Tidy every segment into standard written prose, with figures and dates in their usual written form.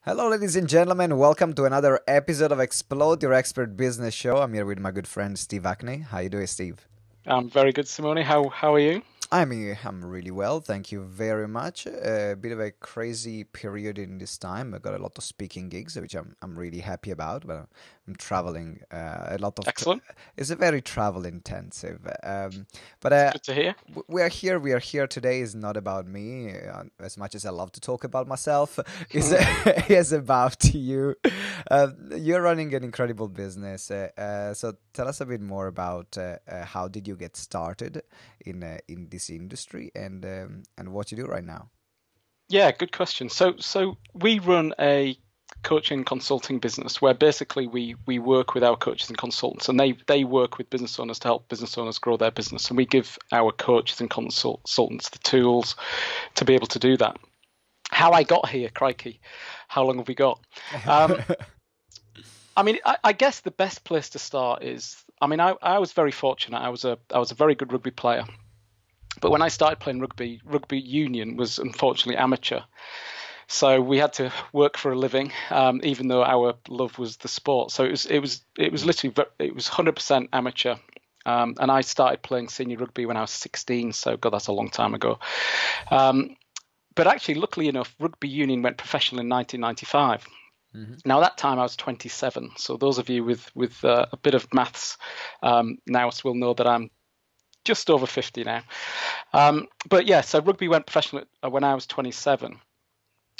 Hello, ladies and gentlemen. Welcome to another episode of Explode Your Expert Business Show. I'm here with my good friend Steve Hackney. How you doing, Steve? I'm very good, Simone. How are you? I'm really well. Thank you very much. A bit of a crazy period in this time. I got a lot of speaking gigs, which I'm really happy about. But I'm traveling a lot of. Excellent. It's a very travel intensive. But Good to hear. we are here. We are here today. Is not about me as much as I love to talk about myself. Is about you. You're running an incredible business. So tell us a bit more about how did you get started in this industry and what you do right now. Yeah, good question. So we run a coaching consulting business where basically we work with our coaches and consultants, and they work with business owners to help business owners grow their business, and we give our coaches and consultants the tools to be able to do that. How I got here, crikey, how long have we got? I guess the best place to start is, I was very fortunate. I was a very good rugby player. But when I started playing rugby union was unfortunately amateur. So we had to work for a living, even though our love was the sport. So it was literally, it was 100% amateur. And I started playing senior rugby when I was 16. So God, that's a long time ago. But actually, luckily enough, rugby union went professional in 1995. Mm-hmm. Now, at that time, I was 27. So those of you with a bit of maths now will know that I'm just over 50 now. But yeah, so rugby went professional when I was 27.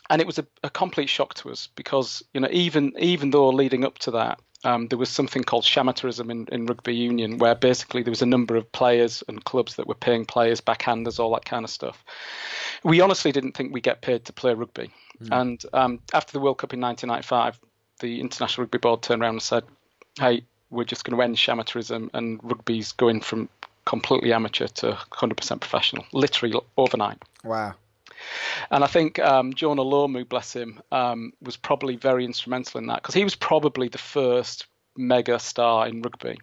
And it was a complete shock to us because, even though leading up to that, there was something called amateurism in rugby union, where basically there was a number of players and clubs that were paying players, backhanders, all that kind of stuff. We honestly didn't think we'd get paid to play rugby. Mm. And after the World Cup in 1995, the International Rugby Board turned around and said, hey, we're just going to end amateurism, and rugby's going from completely amateur to 100% professional, literally overnight. Wow. And I think Jonah Lomu, bless him, was probably very instrumental in that, because he was probably the first mega star in rugby.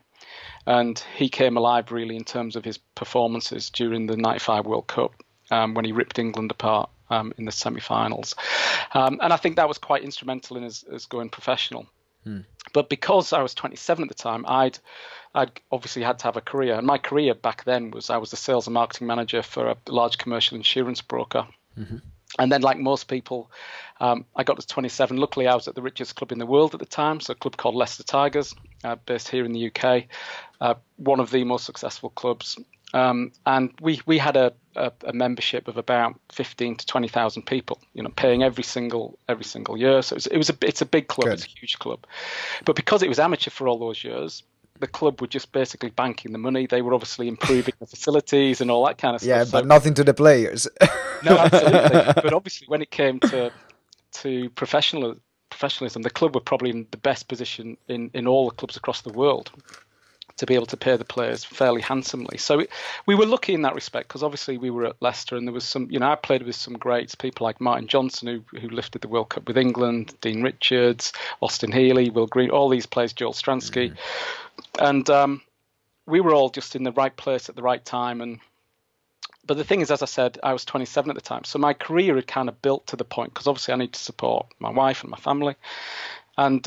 And he came alive really in terms of his performances during the 95 World Cup when he ripped England apart in the semi-finals. And I think that was quite instrumental in us going professional. But because I was 27 at the time, I'd obviously had to have a career. And my career back then was I was the sales and marketing manager for a large commercial insurance broker. Mm-hmm. And then, like most people, I got to 27. Luckily, I was at the richest club in the world at the time, so a club called Leicester Tigers, based here in the UK, one of the most successful clubs. And we had a membership of about 15 to 20,000 people, paying every single year. So it's a big club. Good. It's a huge club. But because it was amateur for all those years, the club were just basically banking the money. They were obviously improving the facilities and all that kind of stuff. Yeah, but nothing to the players. No, absolutely. But obviously, when it came to professionalism, the club were probably in the best position in all the clubs across the world to be able to pay the players fairly handsomely. So we were lucky in that respect, because obviously we were at Leicester, and there was some, I played with some greats, people like Martin Johnson, who lifted the World Cup with England, Dean Richards, Austin Healey, Will Green, all these players, Joel Stransky. Mm-hmm. And we were all just in the right place at the right time. But the thing is, as I said, I was 27 at the time. So my career had kind of built to the point, because obviously I need to support my wife and my family. And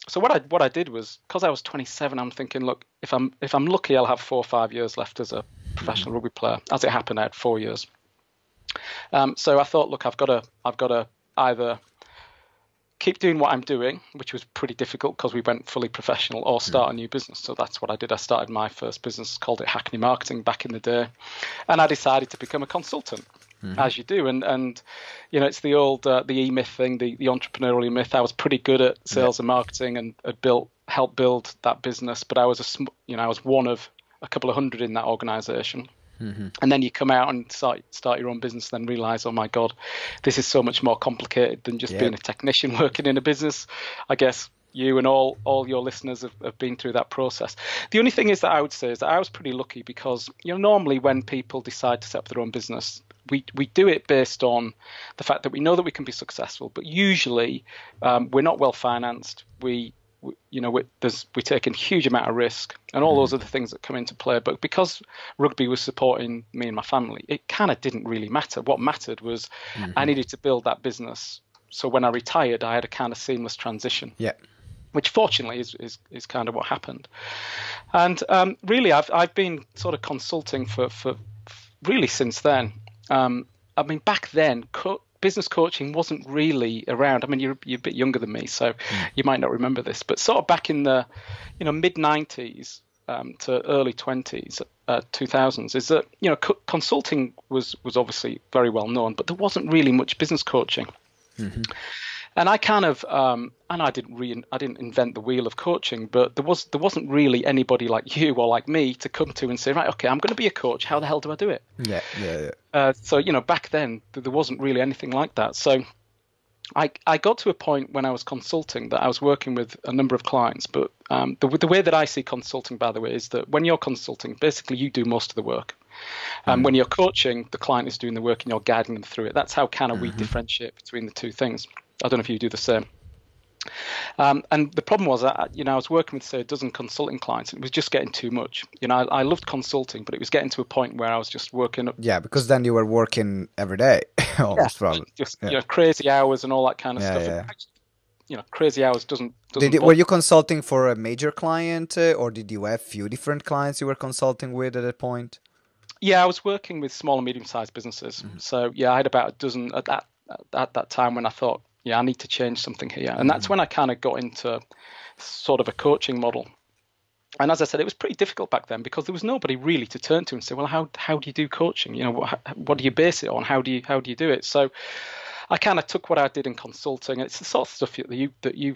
so what I did was, because I was 27, I'm thinking, look, if I'm lucky, I'll have 4 or 5 years left as a professional rugby player. As it happened, I had 4 years. So I thought, look, I've got to either keep doing what I'm doing, which was pretty difficult because we went fully professional, or start a new business. So that's what I did. I started my first business, called it Hackney Marketing back in the day, and I decided to become a consultant. Mm-hmm. As you do, and it's the old the E-myth thing, the entrepreneurial myth. I was pretty good at sales and marketing, and had helped build that business, but I was I was one of a couple of hundred in that organization. Mm-hmm. And then you come out and start your own business, then realize, oh my God, this is so much more complicated than just being a technician working in a business. I guess you and all your listeners have been through that process. The only thing is that I would say is that I was pretty lucky, because normally when people decide to set up their own business, we do it based on the fact that we know that we can be successful, but usually we're not well financed. We we're taking a huge amount of risk, and all those other things that come into play. But because rugby was supporting me and my family, it kind of didn't really matter. What mattered was I needed to build that business so when I retired, I had a kind of seamless transition. Yeah. Which fortunately is kind of what happened. And really, I've been sort of consulting for really since then. I mean, back then, business coaching wasn't really around. I mean, you're a bit younger than me, so you might not remember this, but sort of back in the mid 90s to early 2000s, is that consulting was obviously very well known, but there wasn't really much business coaching. Mm-hmm. And I kind of, and I didn't invent the wheel of coaching, but there wasn't really anybody like you or like me to come to and say, right, okay, I'm going to be a coach. How the hell do I do it? Yeah. So back then there wasn't really anything like that. So I got to a point when I was consulting that I was working with a number of clients. But the way that I see consulting, by the way, is that when you're consulting, basically you do most of the work. When you're coaching, the client is doing the work and you're guiding them through it. That's how kind of we differentiate between the two things. I don't know if you do the same. And the problem was that, I was working with, say, a dozen consulting clients. And it was just getting too much. I loved consulting, but it was getting to a point where I was just working. Yeah, because then you were working every day. Almost crazy hours and all that kind of stuff. Yeah. Actually, crazy hours doesn't were you consulting for a major client or did you have few different clients you were consulting with at that point? Yeah, I was working with small and medium-sized businesses. Mm-hmm. So, yeah, I had about a dozen at that time when I thought, I need to change something here. And that's when I kind of got into sort of a coaching model. And as I said, it was pretty difficult back then because there was nobody really to turn to and say, well, how do you do coaching? What do you base it on? How do you do it? So I kind of took what I did in consulting. It's the sort of stuff that you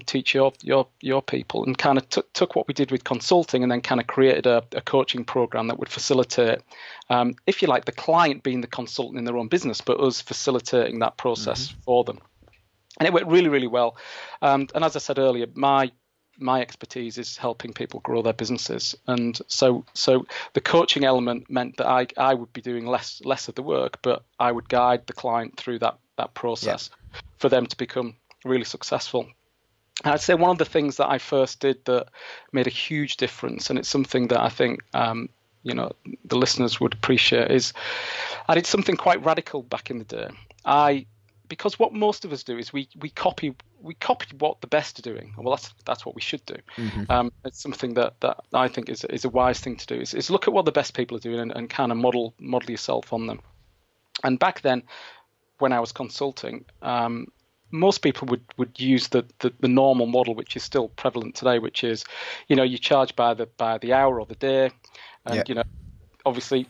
teach your people, and kind of took what we did with consulting and then kind of created a coaching program that would facilitate, if you like, the client being the consultant in their own business, but us facilitating that process for them. And it went really, really well. And as I said earlier, my expertise is helping people grow their businesses. And so the coaching element meant that I would be doing less of the work, but I would guide the client through that process for them to become really successful. And I'd say one of the things that I first did that made a huge difference, and it's something that I think the listeners would appreciate, is I did something quite radical back in the day. Because what most of us do is we copy what the best are doing. Well, that's what we should do. Mm-hmm. It's something that I think is a wise thing to do. Is look at what the best people are doing and kind of model yourself on them. And back then, when I was consulting, most people would use the normal model, which is still prevalent today, which is, you charge by the hour or the day, and obviously,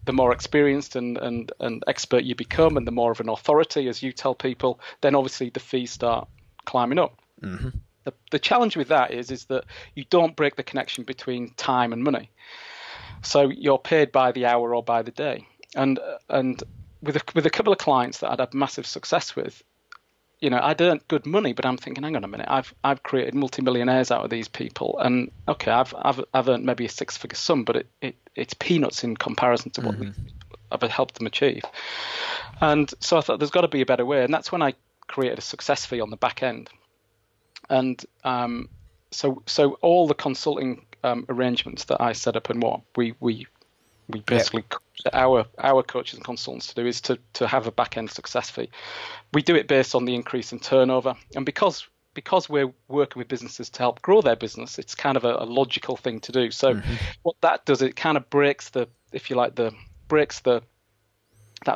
the more experienced and expert you become, and the more of an authority, as you tell people, then obviously the fees start climbing up. Mm-hmm. The challenge with that is that you don't break the connection between time and money. So you're paid by the hour or by the day. And with a couple of clients that I'd had massive success with, I'd earned good money, but I'm thinking, hang on a minute, I've created multimillionaires out of these people, and okay, I've earned maybe a six-figure sum, but it's peanuts in comparison to what I've helped them achieve. And so I thought there's got to be a better way, and that's when I created a success fee on the back end. And so all the consulting arrangements that I set up and what we basically our coaches and consultants to do is to have a back end success fee. We do it based on the increase in turnover, and because we're working with businesses to help grow their business, it's kind of a logical thing to do. So what that does, it kind of breaks that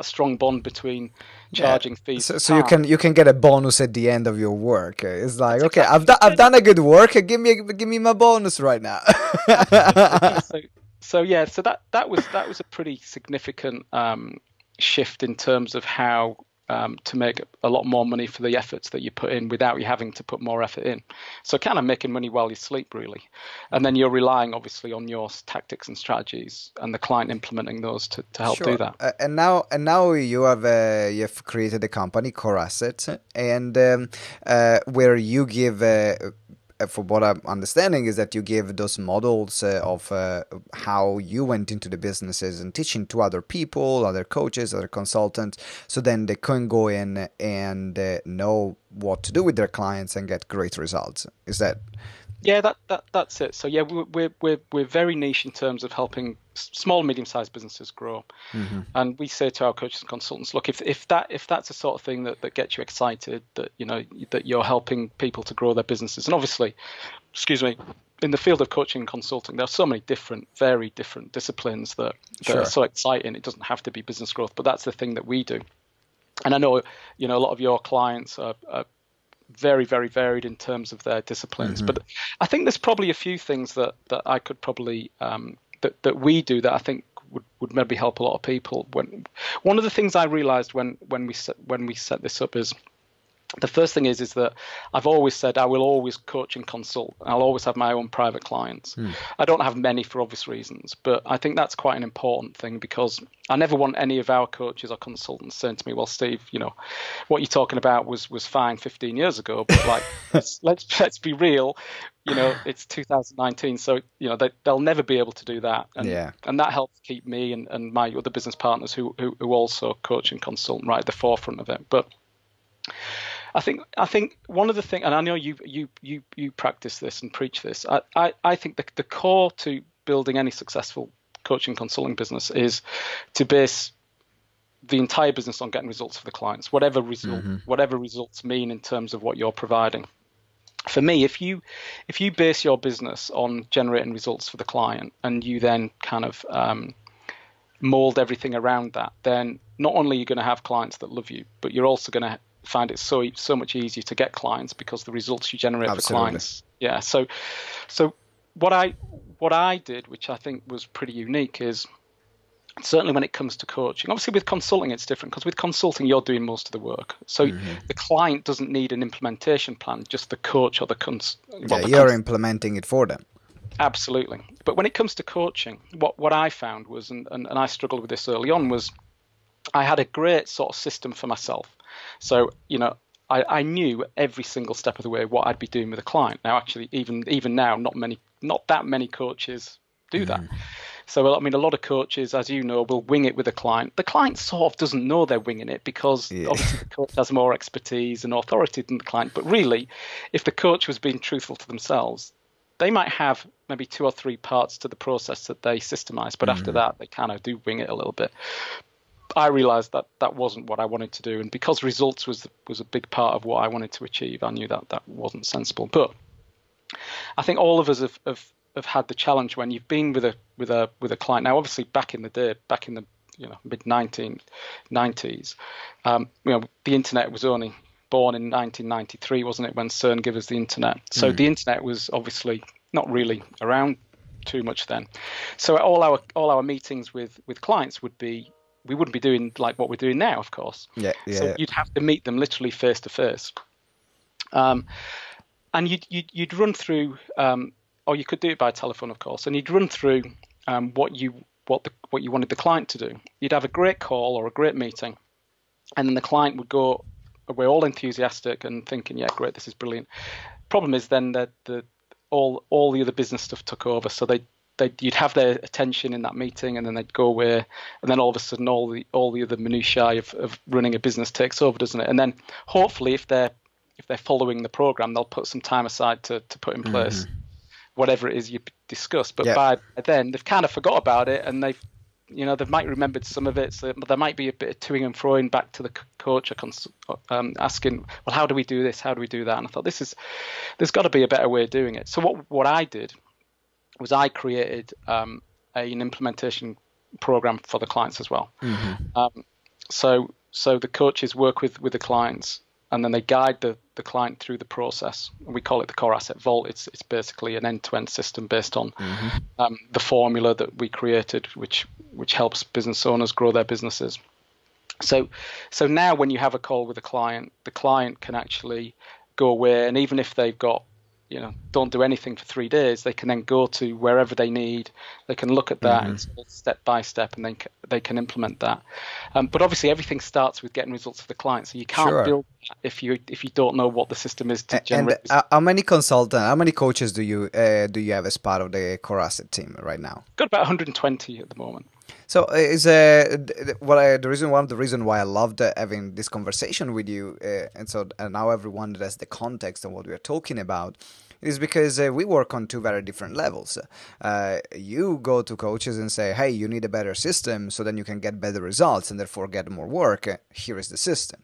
strong bond between charging fees. So you can get a bonus at the end of your work. It's like, okay, I've done a good work. Give me my bonus right now. So that was a pretty significant shift in terms of how to make a lot more money for the efforts that you put in without you having to put more effort in. So kind of making money while you sleep, really. And then you're relying obviously on your tactics and strategies and the client implementing those to help do that. And now you've created a company, Core Asset, and where you give from what I'm understanding is that you give those models of how you went into the businesses and teaching to other people, other coaches, other consultants, so then they can go in and know what to do with their clients and get great results. Is that? Yeah, that's it. So yeah, we're very niche in terms of helping small, medium-sized businesses grow. And we say to our coaches and consultants, look, if that's the sort of thing that gets you excited, that that you're helping people to grow their businesses, and obviously, in the field of coaching and consulting, there are so many very different disciplines that are so exciting. It doesn't have to be business growth, but that's the thing that we do. And I know, a lot of your clients are very, very varied in terms of their disciplines. But I think there's probably a few things that I could probably that we do that I think would maybe help a lot of people. One of the things I realized when we set this up is, the first thing is that I've always said I will always coach and consult. I'll always have my own private clients. I don't have many for obvious reasons, but I think that's quite an important thing, because I never want any of our coaches or consultants saying to me, well, Steve, what you're talking about was fine 15 years ago, but like, let's be real, it's 2019. So, they'll never be able to do that. And that helps keep me and my other business partners who also coach and consult right at the forefront of it. But I think one of the things, and I know you practice this and preach this, I think the core to building any successful coaching consulting business is to base the entire business on getting results for the clients, whatever results mean in terms of what you're providing. For me, if you base your business on generating results for the client, and you then kind of mold everything around that, then not only are you going to have clients that love you, but you're also going to find it so much easier to get clients, because the results you generate for clients. Yeah. So what I did, which I think was pretty unique, is certainly when it comes to coaching. Obviously with consulting it's different, because with consulting you're doing most of the work. So the client doesn't need an implementation plan, just the coach or you're implementing it for them. Absolutely. But when it comes to coaching, what I found was, and I struggled with this early on, was I had a great sort of system for myself. So, I knew every single step of the way what I'd be doing with a client. Now, actually, even now, not that many coaches do that. So, I mean, a lot of coaches, as you know, will wing it with a client. The client sort of doesn't know they're winging it, because obviously the coach has more expertise and authority than the client. But really, if the coach was being truthful to themselves, they might have maybe 2 or 3 parts to the process that they systemize. But after that, they kind of do wing it a little bit. I realized that wasn't what I wanted to do, and because results was a big part of what I wanted to achieve, I knew that wasn't sensible. But I think all of us have had the challenge when you've been with a client. Now, obviously, back in the mid 1990s, the internet was only born in 1993, wasn't it, when CERN gave us the internet? So the internet was obviously not really around too much then. So all our meetings with clients we wouldn't be doing like what we're doing now, of course. So you'd have to meet them literally face to face, and you'd run through, or you could do it by telephone, of course, and you'd run through what you wanted the client to do. You'd have a great call or a great meeting, and then the client would go away all enthusiastic and thinking, yeah, great, this is brilliant. Problem is then that all the other business stuff took over, so you'd have their attention in that meeting, and then they'd go away, and then all of a sudden all the other minutiae of running a business takes over, doesn't it? And then hopefully if they're following the program, they'll put some time aside to put in place whatever it is you discussed. But by then they've kind of forgot about it, and they might have remembered some of it. So there might be a bit of toing and froing back to the coach, asking, well, how do we do this? How do we do that? And I thought there's got to be a better way of doing it. So what I did was I created an implementation program for the clients as well. So the coaches work with the clients, and then they guide the client through the process. We call it the Core Asset Vault. It's basically an end-to-end system based on the formula that we created, which helps business owners grow their businesses. So now when you have a call with a client, the client can actually go away, and even if they've got don't do anything for 3 days, they can then go to wherever they need. They can look at that and step by step, and they can implement that. But obviously, everything starts with getting results for the client. So you can't build that if you don't know what the system is to generate. And how many coaches do you have as part of the Core Asset team right now? Got about 120 at the moment. So is one of the reason why I loved having this conversation with you, and now everyone has the context of what we are talking about, is because we work on two very different levels. You go to coaches and say, hey, you need a better system so then you can get better results and therefore get more work. Here is the system.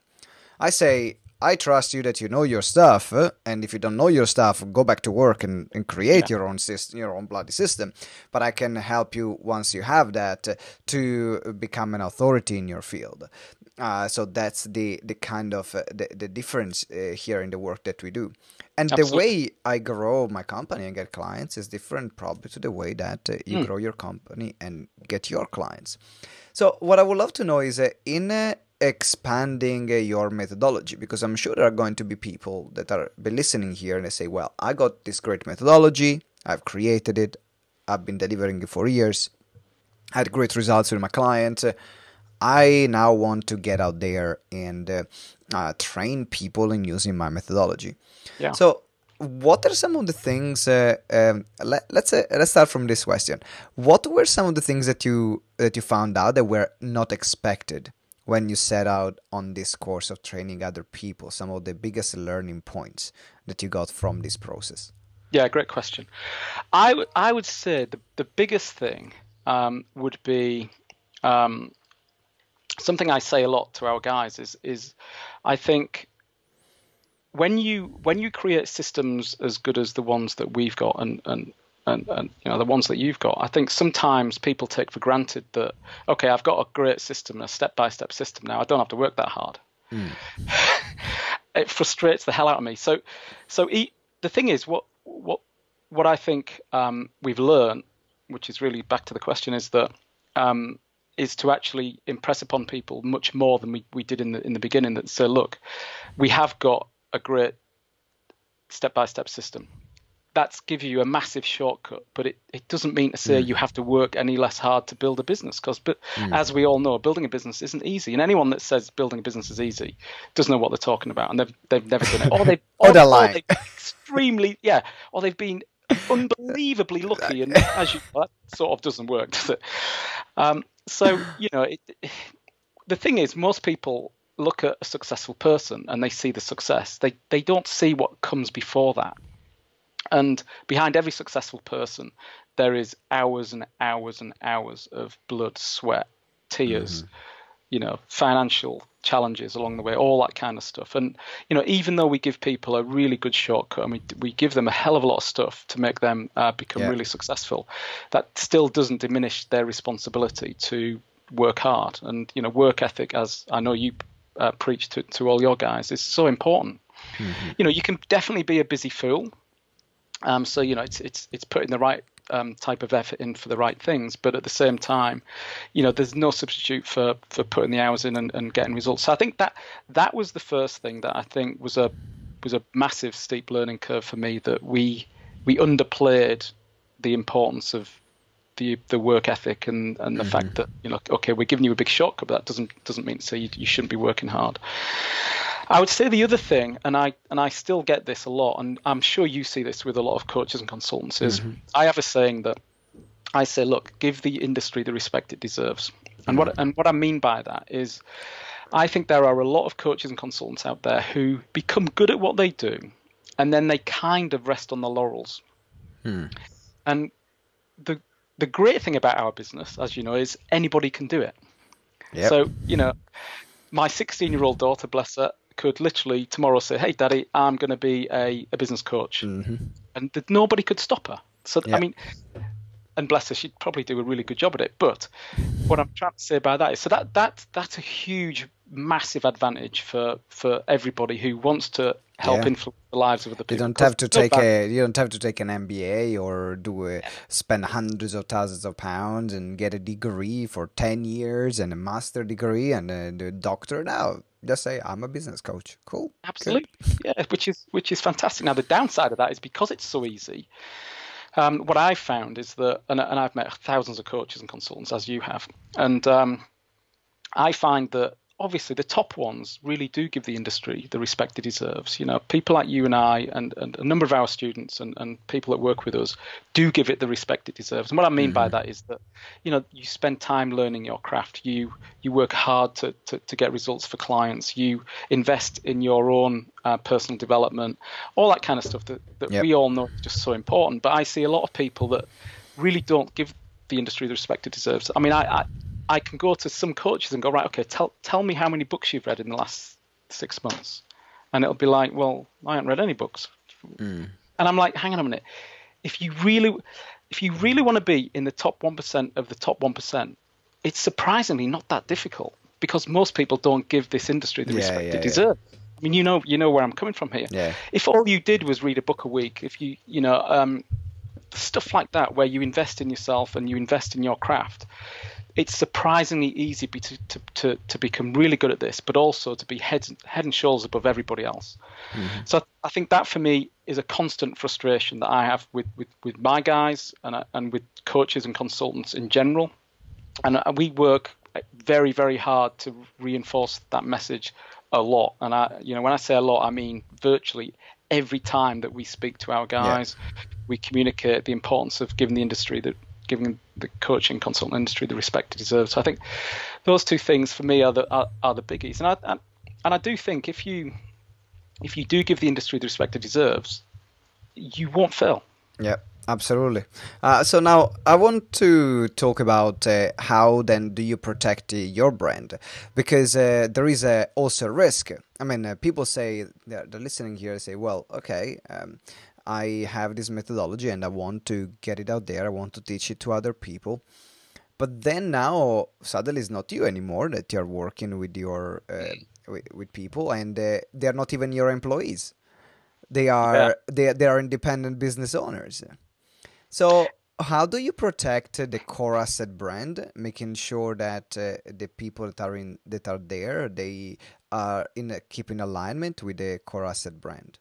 I say, I trust you that you know your stuff, and if you don't know your stuff, go back to work and create your own system, your own bloody system. But I can help you once you have that to become an authority in your field. So that's the kind of the difference here in the work that we do. And Absolutely. the way I grow my company and get clients is different probably to the way that you grow your company and get your clients. So what I would love to know is in expanding your methodology, because I'm sure there are going to be people that are be listening here and they say, well, I got this great methodology, I've created it, I've been delivering it for years, I had great results with my clients. I now want to get out there and train people in using my methodology. Yeah. So what are some of the things, let's start from this question. What were some of the things that you found out that were not expected when you set out on this course of training other people? Some of the biggest learning points that you got from this process? Yeah, great question. I would say the biggest thing would be something I say a lot to our guys is I think when you create systems as good as the ones that we've got and the ones that you've got, I think sometimes people take for granted that, okay, I've got a great system, a step-by-step system now, I don't have to work that hard. It frustrates the hell out of me. So the thing is, what I think we've learned, which is really back to the question, is that is to actually impress upon people much more than we did in the beginning. That say, look, we have got a great step-by-step system. That's give you a massive shortcut, but it doesn't mean to say you have to work any less hard to build a business. Because, as we all know, building a business isn't easy. And anyone that says building a business is easy doesn't know what they're talking about, and they've never done it, or they're lying. they've extremely or they've been unbelievably lucky, and as you know, that sort of doesn't work, does it? So the thing is, most people look at a successful person and they see the success. They don't see what comes before that. And behind every successful person, there is hours and hours and hours of blood, sweat, tears, financial challenges along the way, all that kind of stuff. And, even though we give people a really good shortcut and we give them a hell of a lot of stuff to make them become really successful, that still doesn't diminish their responsibility to work hard. And, work ethic, as I know you preach to all your guys, is so important. You can definitely be a busy fool. So it's putting the right type of effort in for the right things, but at the same time, there's no substitute for putting the hours in and getting results. So I think that was the first thing that I think was a massive steep learning curve for me, that we underplayed the importance of the work ethic and the fact that okay, we're giving you a big shortcut, but that doesn't mean to say you shouldn't be working hard. I would say the other thing, and I still get this a lot, and I'm sure you see this with a lot of coaches and consultants, is I have a saying that I say, look, give the industry the respect it deserves. And what I mean by that is I think there are a lot of coaches and consultants out there who become good at what they do, and then they kind of rest on the laurels. And the great thing about our business, as you know, is anybody can do it. Yep. So, my 16-year-old daughter, bless her, could literally tomorrow say, hey, Daddy, I'm going to be a business coach. And nobody could stop her. So, I mean, and bless her, she'd probably do a really good job at it. But what I'm trying to say by that is, so that's a huge, massive advantage for everybody who wants to help influence the lives of other people. You don't have to take an MBA or spend hundreds of thousands of pounds and get a degree for 10 years and a master degree and a doctor. Now, just say I'm a business coach. Cool. Absolutely. Good. Yeah, which is fantastic. Now the downside of that is because it's so easy. What I've found is that, and I've met thousands of coaches and consultants, as you have, and I find that obviously the top ones really do give the industry the respect it deserves. You know, people like you and I and a number of our students and people that work with us do give it the respect it deserves. And what I mean by that is that, you know, you spend time learning your craft. You work hard to get results for clients. You invest in your own personal development, all that kind of stuff that we all know is just so important. But I see a lot of people that really don't give the industry the respect it deserves. I mean, I can go to some coaches and go, right, okay, tell me how many books you've read in the last 6 months. And it'll be like, well, I haven't read any books. And I'm like, hang on a minute. If you really want to be in the top 1% of the top 1%, it's surprisingly not that difficult, because most people don't give this industry the respect it deserves. I mean, you know where I'm coming from here. Yeah. If all you did was read a book a week, if you stuff like that, where you invest in yourself and you invest in your craft, it's surprisingly easy to become really good at this, but also to be head and shoulders above everybody else. So I think that for me is a constant frustration that I have with my guys and with coaches and consultants in general. And we work very, very hard to reinforce that message a lot. And when I say a lot, I mean virtually every time that we speak to our guys, we communicate the importance of giving the coaching consultant industry the respect it deserves. So I think those two things for me are the biggies. And I do think if you do give the industry the respect it deserves, you won't fail. Yeah, absolutely. So now I want to talk about how then do you protect your brand, because there is also a risk. I mean, people say, they're listening here, say, well, okay, I have this methodology and I want to get it out there. I want to teach it to other people. But then now suddenly it's not you anymore that you're working with your with people, and they're not even your employees. They are they are independent business owners. So how do you protect the core asset brand, making sure that the people that are there, they are keep in alignment with the core asset brand?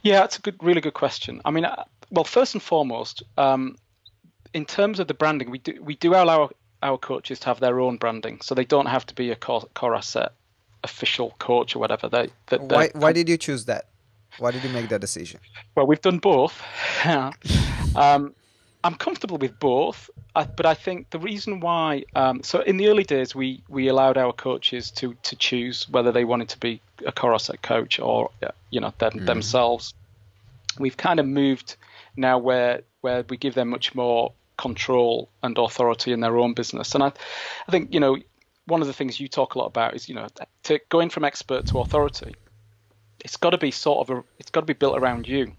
Yeah, that's a really good question. I mean, well, first and foremost, in terms of the branding, we do allow our coaches to have their own branding, so they don't have to be a core asset official coach or whatever. Why did you choose that? Why did you make that decision? Well, we've done both. I'm comfortable with both, but I think the reason why, so in the early days, we allowed our coaches to choose whether they wanted to be a core asset coach or, themselves. We've kind of moved now where we give them much more control and authority in their own business. And I think, one of the things you talk a lot about is, going from expert to authority. It's got to be it's got to be built around you.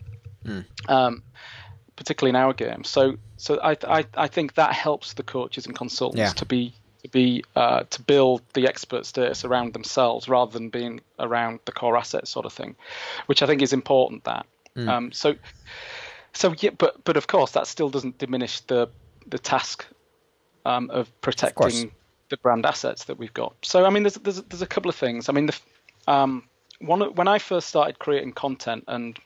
Particularly in our game. So I think that helps the coaches and consultants to build the expert status around themselves rather than being around the core asset sort of thing, which I think is important. But of course that still doesn't diminish the task of protecting the brand assets that we've got. So I mean, there's a couple of things. I mean, when I first started creating content and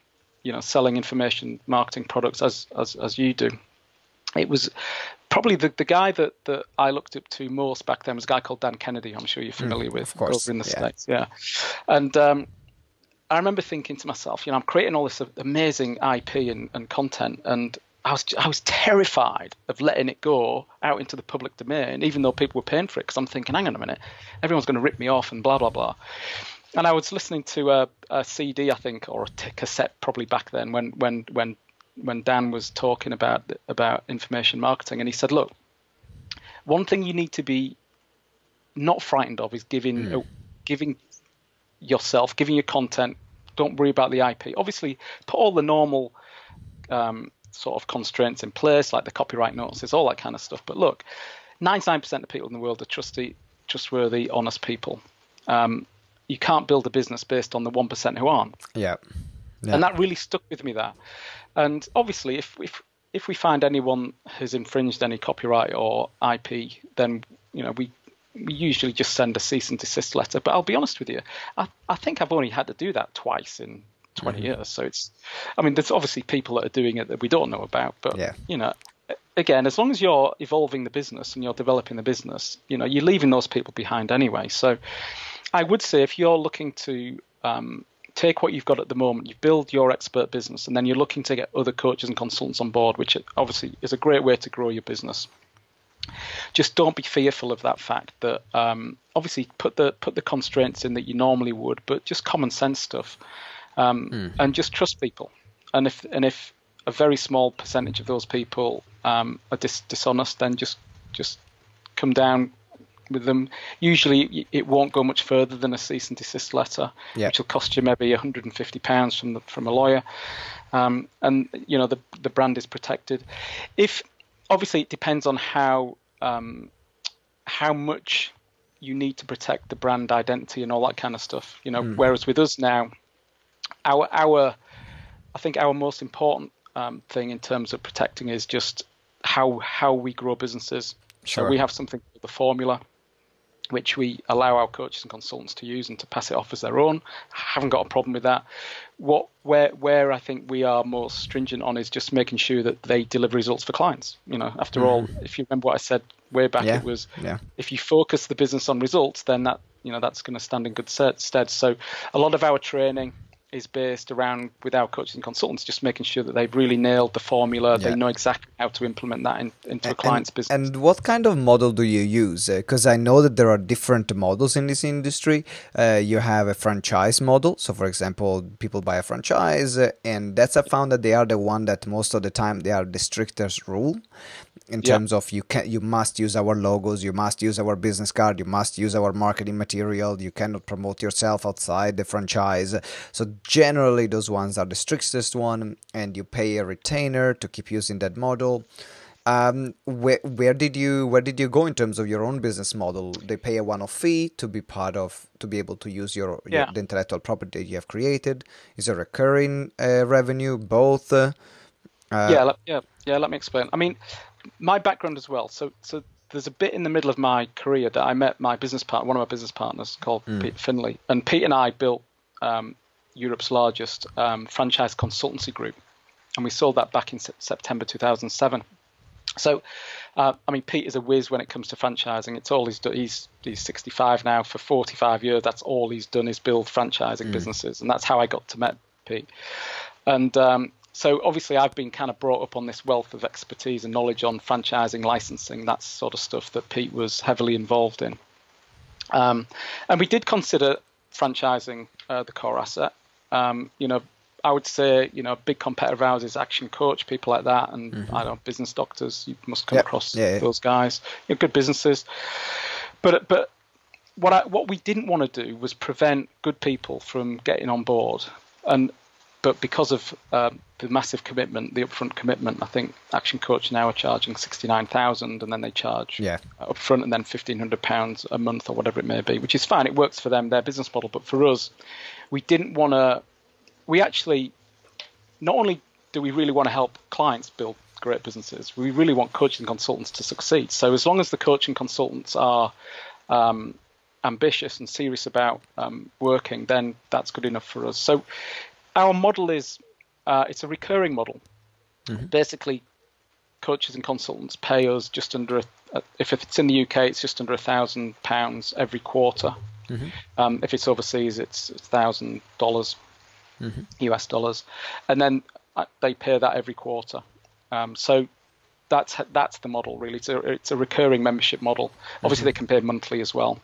selling information marketing products as you do, it was probably the guy that I looked up to most back then was a guy called Dan Kennedy. I'm sure you're familiar with, of course, over in the States. Yeah. And I remember thinking to myself, I'm creating all this amazing IP and content, and I was terrified of letting it go out into the public domain, even though people were paying for it, because I'm thinking, hang on a minute, everyone's going to rip me off and blah, blah, blah. And I was listening to a CD, I think, or a cassette probably back then when Dan was talking about information marketing. And he said, look, one thing you need to be not frightened of is giving yourself, giving your content. Don't worry about the IP. Obviously, put all the normal sort of constraints in place, like the copyright notices, all that kind of stuff. But look, 99% of people in the world are trustworthy, honest people. You can't build a business based on the 1% who aren't. Yeah. And that really stuck with me, that. And obviously, if we find anyone has infringed any copyright or IP, then we usually just send a cease and desist letter. But I'll be honest with you, I think I've only had to do that twice in 20 years. So there's obviously people that are doing it that we don't know about. But again, as long as you're evolving the business and you're developing the business, you're leaving those people behind anyway. So I would say if you're looking to take what you've got at the moment, you build your expert business, and then you're looking to get other coaches and consultants on board, which obviously is a great way to grow your business. Just don't be fearful of that fact that obviously put the constraints in that you normally would, but just common sense stuff, and just trust people. And if a very small percentage of those people are dishonest, then just come down with them. Usually it won't go much further than a cease and desist letter, which will cost you maybe £150 from a lawyer, and the brand is protected. If obviously it depends on how much you need to protect the brand identity and all that kind of stuff. Whereas with us now, I think our most important thing in terms of protecting is just how we grow businesses. Sure. So we have something called the formula, which we allow our coaches and consultants to use and to pass it off as their own. I haven't got a problem with that. Where I think we are more stringent on is just making sure that they deliver results for clients. After all, if you remember what I said way back, it was if you focus the business on results, then that's going to stand in good stead. So a lot of our training is based around, with our coaches and consultants, just making sure that they've really nailed the formula. They know exactly how to implement that into a client's business. And what kind of model do you use? Because I know that there are different models in this industry. You have a franchise model. So, for example, people buy a franchise, and that's I found that they are the one that most of the time they are the strictest rule. In terms of you must use our logos, you must use our business card, you must use our marketing material, you cannot promote yourself outside the franchise. So generally those ones are the strictest one, and you pay a retainer to keep using that model. Where did you go in terms of your own business model? They pay a one-off fee to be able to use the intellectual property that you have created. Is it recurring revenue, both? Let me explain. I mean, my background as well. So there's a bit in the middle of my career that I met one of my business partners called Pete Finley, and Pete and I built Europe's largest franchise consultancy group, and we sold that back in September 2007. So, Pete is a whiz when it comes to franchising. It's all he's done. He's 65 now. For 45 years, that's all he's done is build franchising businesses, and that's how I got to meet Pete. And so obviously I've been kind of brought up on this wealth of expertise and knowledge on franchising, licensing, that sort of stuff that Pete was heavily involved in. And we did consider franchising the core asset. I would say, a big competitor of ours is Action Coach, people like that, and I don't know, Business Doctors. You must come across those guys. Good businesses. But what we didn't want to do was prevent good people from getting on board. But because of the massive commitment, the upfront commitment, I think Action Coach now are charging $69,000, and then they charge upfront and then £1,500 a month or whatever it may be, which is fine. It works for them, their business model. But for us, we didn't want to. We actually, not only do we really want to help clients build great businesses, we really want coaches and consultants to succeed. So as long as the coach and consultants are ambitious and serious about working, then that's good enough for us. So our model is it's a recurring model. Basically, coaches and consultants pay us just under if it's in the UK, it's just under £1,000 every quarter. If it's overseas, it's $1,000 US dollars, and then they pay that every quarter. So that's the model really. It's a recurring membership model. Obviously, they can pay monthly as well.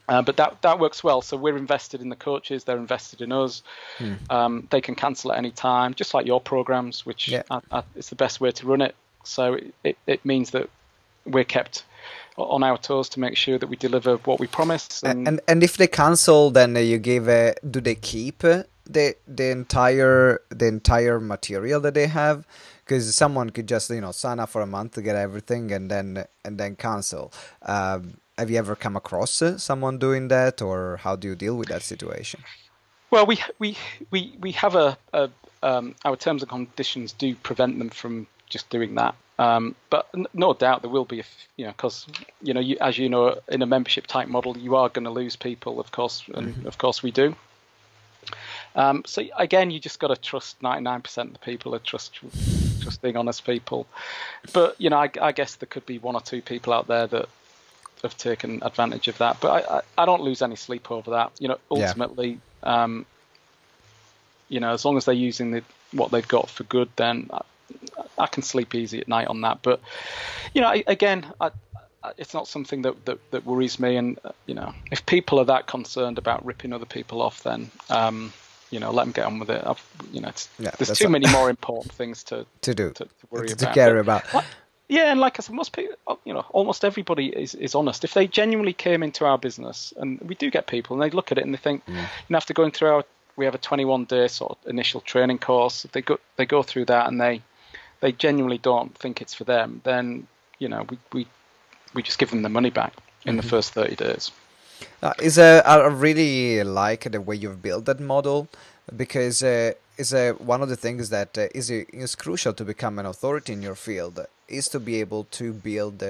But that works well. So we're invested in the coaches, they're invested in us. They can cancel at any time, just like your programs, which it's the best way to run it. So it means that we're kept on our toes to make sure that we deliver what we promise. And if they cancel, then you give do they keep the entire material that they have? Because someone could just sign up for a month to get everything and then cancel. Have you ever come across someone doing that, or how do you deal with that situation? Well, we have our terms and conditions do prevent them from just doing that. But no doubt there will be, because as you know, in a membership type model, you are going to lose people, of course, and of course we do. So again, you just got to trust 99% of the people are just being honest people. But I guess there could be one or two people out there that have taken advantage of that. But I don't lose any sleep over that. Ultimately, as long as they're using what they've got for good, then I can sleep easy at night on that. But it's not something that worries me. And if people are that concerned about ripping other people off, then let them get on with it. There's too many more important things to do, to worry about. To care about. And like I said, most people, almost everybody is honest. If they genuinely came into our business, and we do get people, and they look at it and they think, after going through we have a 21-day sort of initial training course. If they go through that and they genuinely don't think it's for them, then we just give them the money back in the first 30 days. I really like the way you've built that model, because one of the things that is crucial to become an authority in your field is to be able to build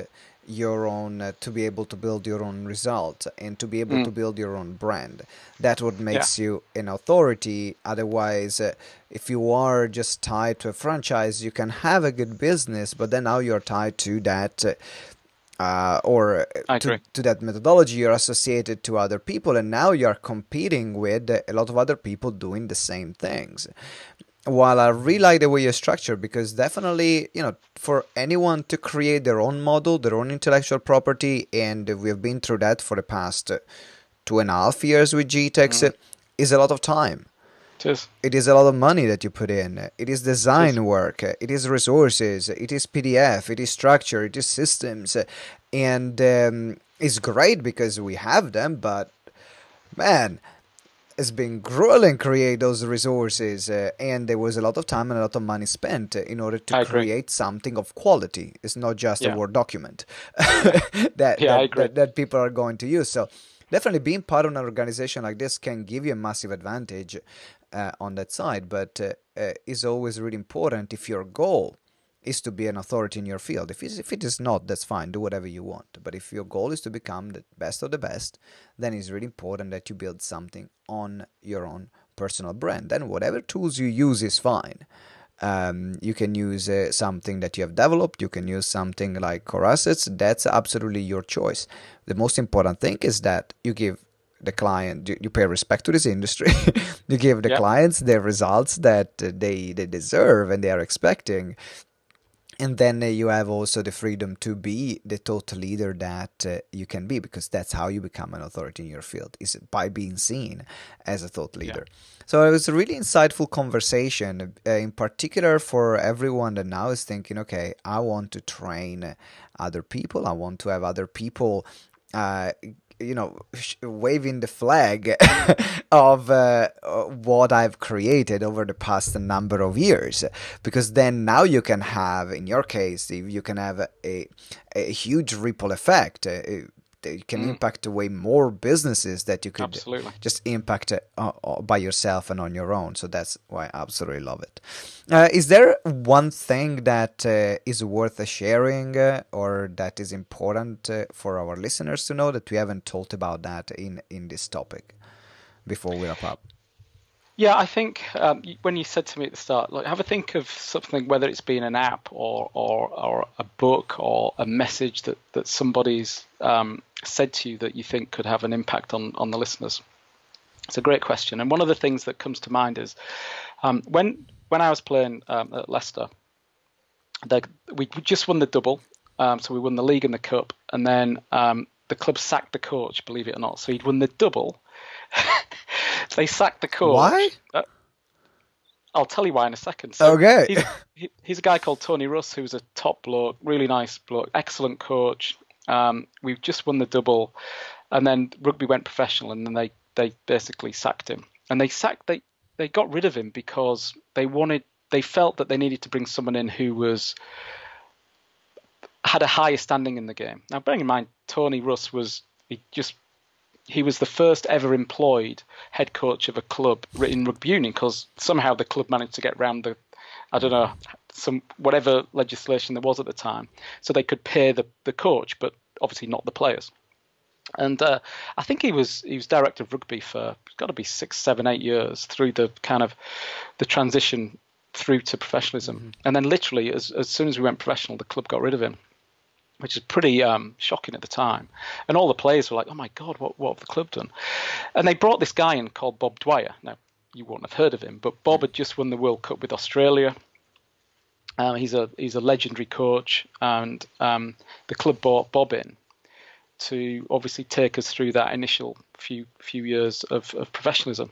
your own, to be able to build your own result, and to be able to build your own brand. That's what makes you an authority. Otherwise, if you are just tied to a franchise, you can have a good business, but then now you're tied to that to that methodology. You're associated to other people, and now you're competing with a lot of other people doing the same things. While I really like the way you structure, because definitely, for anyone to create their own model, their own intellectual property, and we've been through that for the past 2.5 years with GTeX, is a lot of time. It is a lot of money that you put in. It is design work. It is resources. It is PDF. It is structure. It is systems. And it's great because we have them, but man, it's been grueling create those resources, and there was a lot of time and a lot of money spent in order to create something of quality. It's not just a Word document that people are going to use. So definitely being part of an organization like this can give you a massive advantage on that side, but is always really important if your goal is to be an authority in your field. If it is not, that's fine, do whatever you want. But if your goal is to become the best of the best, then it's really important that you build something on your own personal brand. Then whatever tools you use is fine. You can use something that you have developed. You can use something like Core Assets. That's absolutely your choice. The most important thing is that you give the client, you pay respect to this industry. You give the clients their results that they deserve and they are expecting. And then you have also the freedom to be the thought leader that you can be, because that's how you become an authority in your field, is by being seen as a thought leader. So it was a really insightful conversation, in particular for everyone that now is thinking, okay, I want to train other people. I want to have other people waving the flag of what I've created over the past number of years, because then now you can have, in your case, you can have a huge ripple effect. It can impact way more businesses that you could just impact by yourself and on your own. So that's why I absolutely love it. Is there one thing that is worth sharing or that is important for our listeners to know that we haven't talked about that in this topic before we wrap up? Yeah, I think when you said to me at the start, have a think of something, whether it's been an app or a book or a message that somebody's said to you that you think could have an impact on the listeners. It's a great question. And one of the things that comes to mind is when I was playing at Leicester, we just won the double. So we won the league and the cup. And then the club sacked the coach, believe it or not. So he'd won the double. They sacked the coach. Why? I'll tell you why in a second. So okay. He's a guy called Tony Russ, who's a top bloke, really nice bloke, excellent coach. We've just won the double, and then rugby went professional, and then they basically sacked him. And they got rid of him because they felt that they needed to bring someone in who had a higher standing in the game. Now, bearing in mind, Tony Russ was the first ever employed head coach of a club in rugby union, because somehow the club managed to get around whatever legislation there was at the time, so they could pay the coach, but obviously not the players. And I think he was director of rugby for, it's got to be 6, 7, 8 years through the kind of the transition through to professionalism. And then literally, as soon as we went professional, the club got rid of him, which is pretty shocking at the time. And all the players were like, oh my God, what have the club done? And they brought this guy in called Bob Dwyer. Now, you won't have heard of him, but Bob had just won the World Cup with Australia. He's a legendary coach, and the club brought Bob in to obviously take us through that initial few years of professionalism.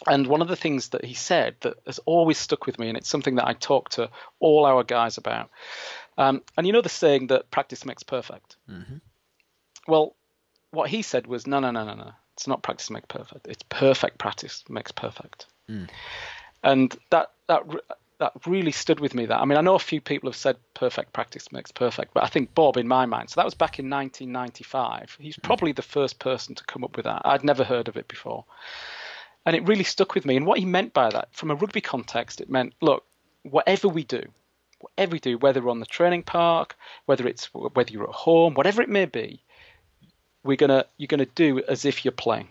And one of the things that he said that has always stuck with me, and it's something that I talk to all our guys about, and you know the saying that practice makes perfect? Mm-hmm. Well, what he said was, no. It's not practice makes perfect. It's perfect practice makes perfect. And that really stood with me. That, I mean, I know a few people have said perfect practice makes perfect, but I think Bob, in my mind, so that was back in 1995. He's probably the first person to come up with that. I'd never heard of it before. And it really stuck with me. And what he meant by that, from a rugby context, it meant, look, whatever we do, whether we're on the training park, whether you're at home, whatever it may be, you're gonna do as if you're playing.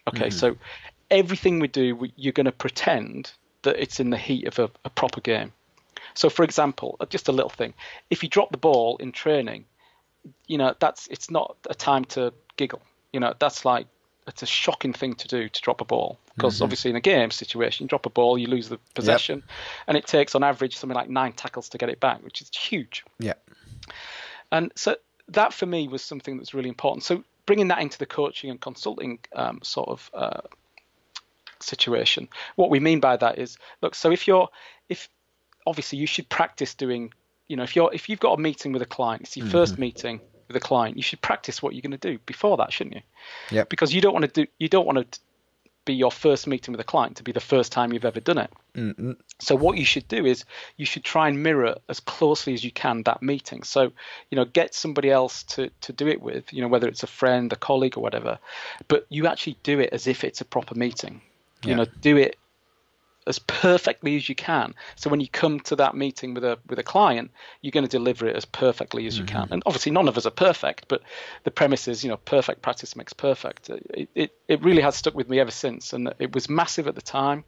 Okay, so everything we do, you're gonna pretend that it's in the heat of a proper game. So, for example, just a little thing: if you drop the ball in training, it's not a time to giggle. It's a shocking thing to do, to drop a ball, because obviously in a game situation, you drop a ball, you lose the possession, and it takes on average something like 9 tackles to get it back, which is huge. Yeah. And so that for me was something that's really important. So bringing that into the coaching and consulting situation, what we mean by that is, look, so if obviously you should practice doing, if you've got a meeting with a client, it's your first meeting with a client, you should practice what you're going to do before that, shouldn't you? Yeah. Because you don't want to be your first meeting with a client to be the first time you've ever done it. Mm-hmm. So what you should do is you should try and mirror as closely as you can that meeting. So, get somebody else to do it with, whether it's a friend, a colleague or whatever, but you actually do it as if it's a proper meeting. Do it as perfectly as you can. So when you come to that meeting with a client, you're going to deliver it as perfectly as you can. And obviously none of us are perfect, but the premise is, perfect practice makes perfect. It really has stuck with me ever since. And it was massive at the time.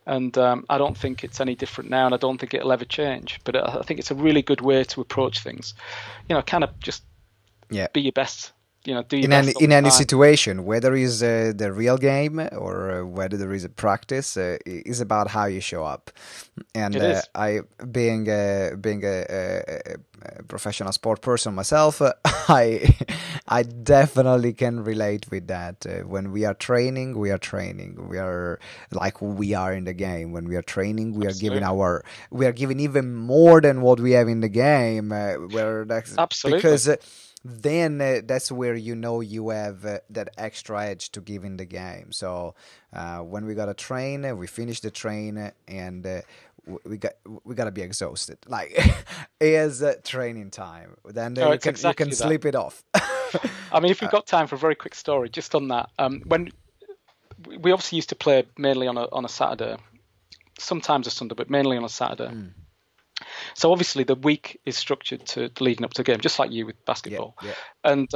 And I don't think it's any different now, and I don't think it'll ever change. But I think it's a really good way to approach things. Kind of just be your best. Do your best in any situation, whether it's the real game or whether there is a practice, is about how you show up. And being a professional sport person myself, I definitely can relate with that. When we are training, we are training. We are like we are in the game. When we are training, we are giving even more than what we have in the game. Because then that's where you have that extra edge to give in the game. So when we gotta train, we finish the train, and we gotta be exhausted. Like it's training time. Then you can sleep it off. I mean, if we've got time for a very quick story, just on that, when we obviously used to play mainly on a Saturday, sometimes a Sunday, but mainly on a Saturday. So obviously the week is structured to leading up to a game, just like you with basketball. And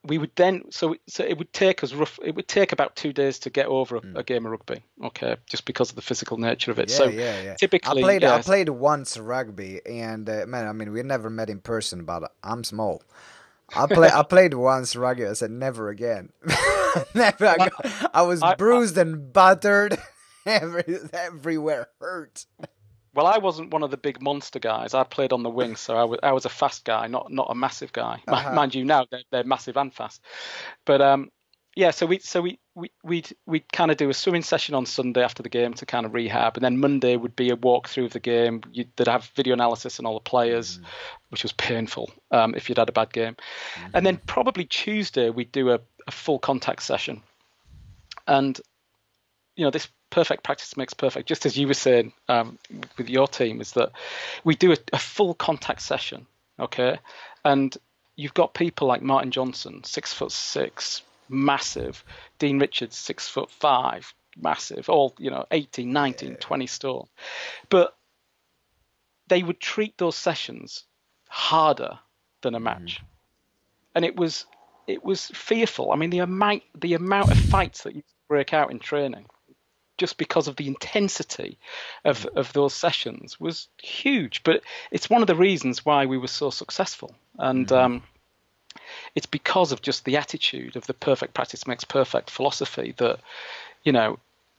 we would then, so it would take about 2 days to get over a game of rugby. Okay, just because of the physical nature of it. Typically, I played once rugby, and man, I mean, we never met in person, but I'm small. I played once rugby. I said never again. Never. I was bruised and battered. Everywhere hurt. Well, I wasn't one of the big monster guys. I played on the wing, so I was a fast guy, not a massive guy. Mind you, now they're massive and fast. But so we'd kind of do a swimming session on Sunday after the game to kind of rehab, and then Monday would be a walkthrough of the game. They'd have video analysis on all the players, which was painful if you'd had a bad game. And then probably Tuesday we'd do a full contact session, and this perfect practice makes perfect. Just as you were saying with your team, is that we do a full contact session, okay? And you've got people like Martin Johnson, 6'6", massive. Dean Richards, 6'5", massive. All 18, 19, 20 stone. But they would treat those sessions harder than a match, and it was fearful. I mean, the amount of fights that used to break out in training. just because of the intensity of those sessions was huge. But it's one of the reasons why we were so successful. And it's because of just the attitude of the perfect practice makes perfect philosophy that,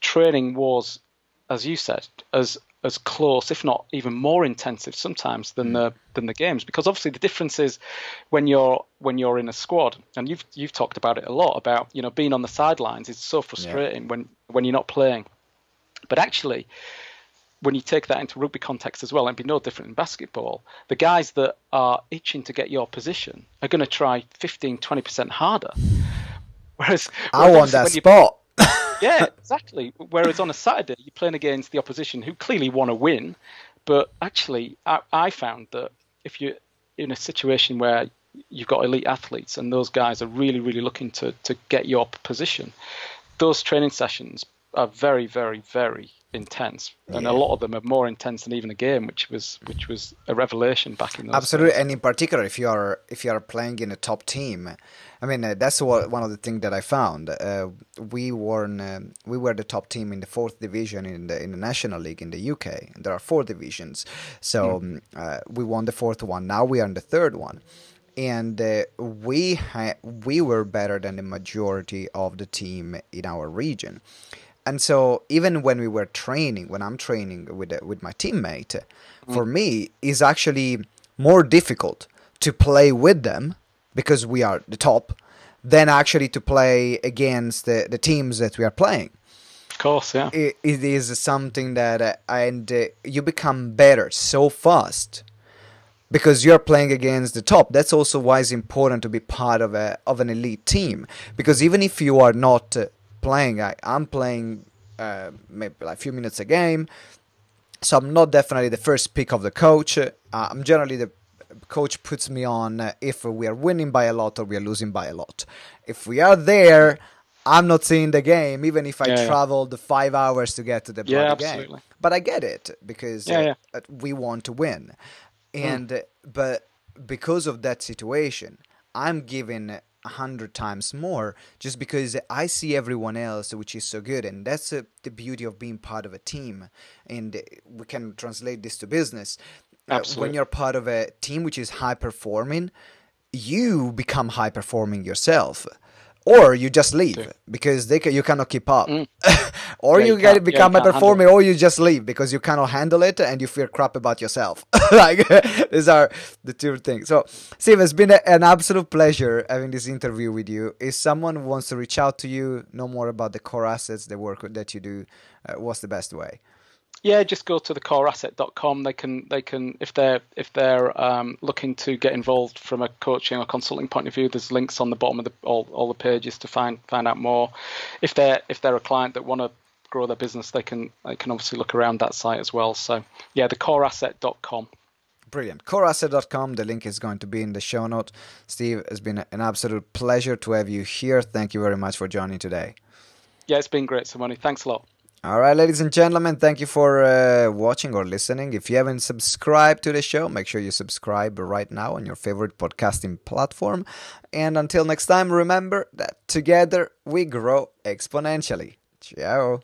training was, as you said, as close, if not even more intensive sometimes than the games. Because obviously the difference is when you're in a squad, and you've talked about it a lot, about being on the sidelines is so frustrating when you're not playing. But actually, when you take that into rugby context as well, it'd be no different in basketball. The guys that are itching to get your position are going to try 15-20% harder. Whereas I want that spot. Yeah, exactly. Whereas on a Saturday, you're playing against the opposition who clearly want to win. But actually, I found that if you're in a situation where you've got elite athletes and those guys are really, really looking to get your position, those training sessions are very, very, very intense, and a lot of them are more intense than even a game, which was a revelation back in those Absolutely days. And in particular, if you are playing in a top team, I mean that's one of the things that I found. We were the top team in the 4th division in the National League in the UK. There are 4 divisions, so we won the 4th one. Now we are in the 3rd one, and we were better than the majority of the team in our region. And so even when I'm training with my teammate, for me, it's actually more difficult to play with them because we are the top than actually to play against the teams that we are playing. Of course, yeah. It is something that, you become better so fast because you're playing against the top. That's also why it's important to be part of an elite team, because even if you are not playing, I'm playing maybe like a few minutes a game, so I'm not definitely the first pick of the coach. I'm generally the coach puts me on if we are winning by a lot or we are losing by a lot. If we are there, I'm not seeing the game, even if I traveled 5 hours to get to the bloody game. But I get it because we want to win, and but because of that situation, I'm giving 100 times more just because I see everyone else, which is so good. And that's the beauty of being part of a team, and we can translate this to business. When you're part of a team which is high performing, you become high performing yourself, or you just leave because you cannot keep up. Or you get to become high performing, or you just leave because you cannot handle it and you feel crap about yourself. Like, these are the 2 things. So, Steve, it's been an absolute pleasure having this interview with you. If someone wants to reach out to you, know more about the core assets, the work that you do, what's the best way? Yeah, just go to thecoreasset.com. They can if they're looking to get involved from a coaching or consulting point of view, there's links on the bottom of all the pages to find out more. If they're a client that want to grow their business, they can obviously look around that site as well. So yeah, thecoreasset.com. Brilliant. Coreasset.com. The link is going to be in the show note. Steve, it's been an absolute pleasure to have you here. Thank you very much for joining today. Yeah, it's been great, Simone. Thanks a lot. All right, ladies and gentlemen, thank you for watching or listening. If you haven't subscribed to the show, make sure you subscribe right now on your favorite podcasting platform. And until next time, remember that together we grow exponentially. Ciao.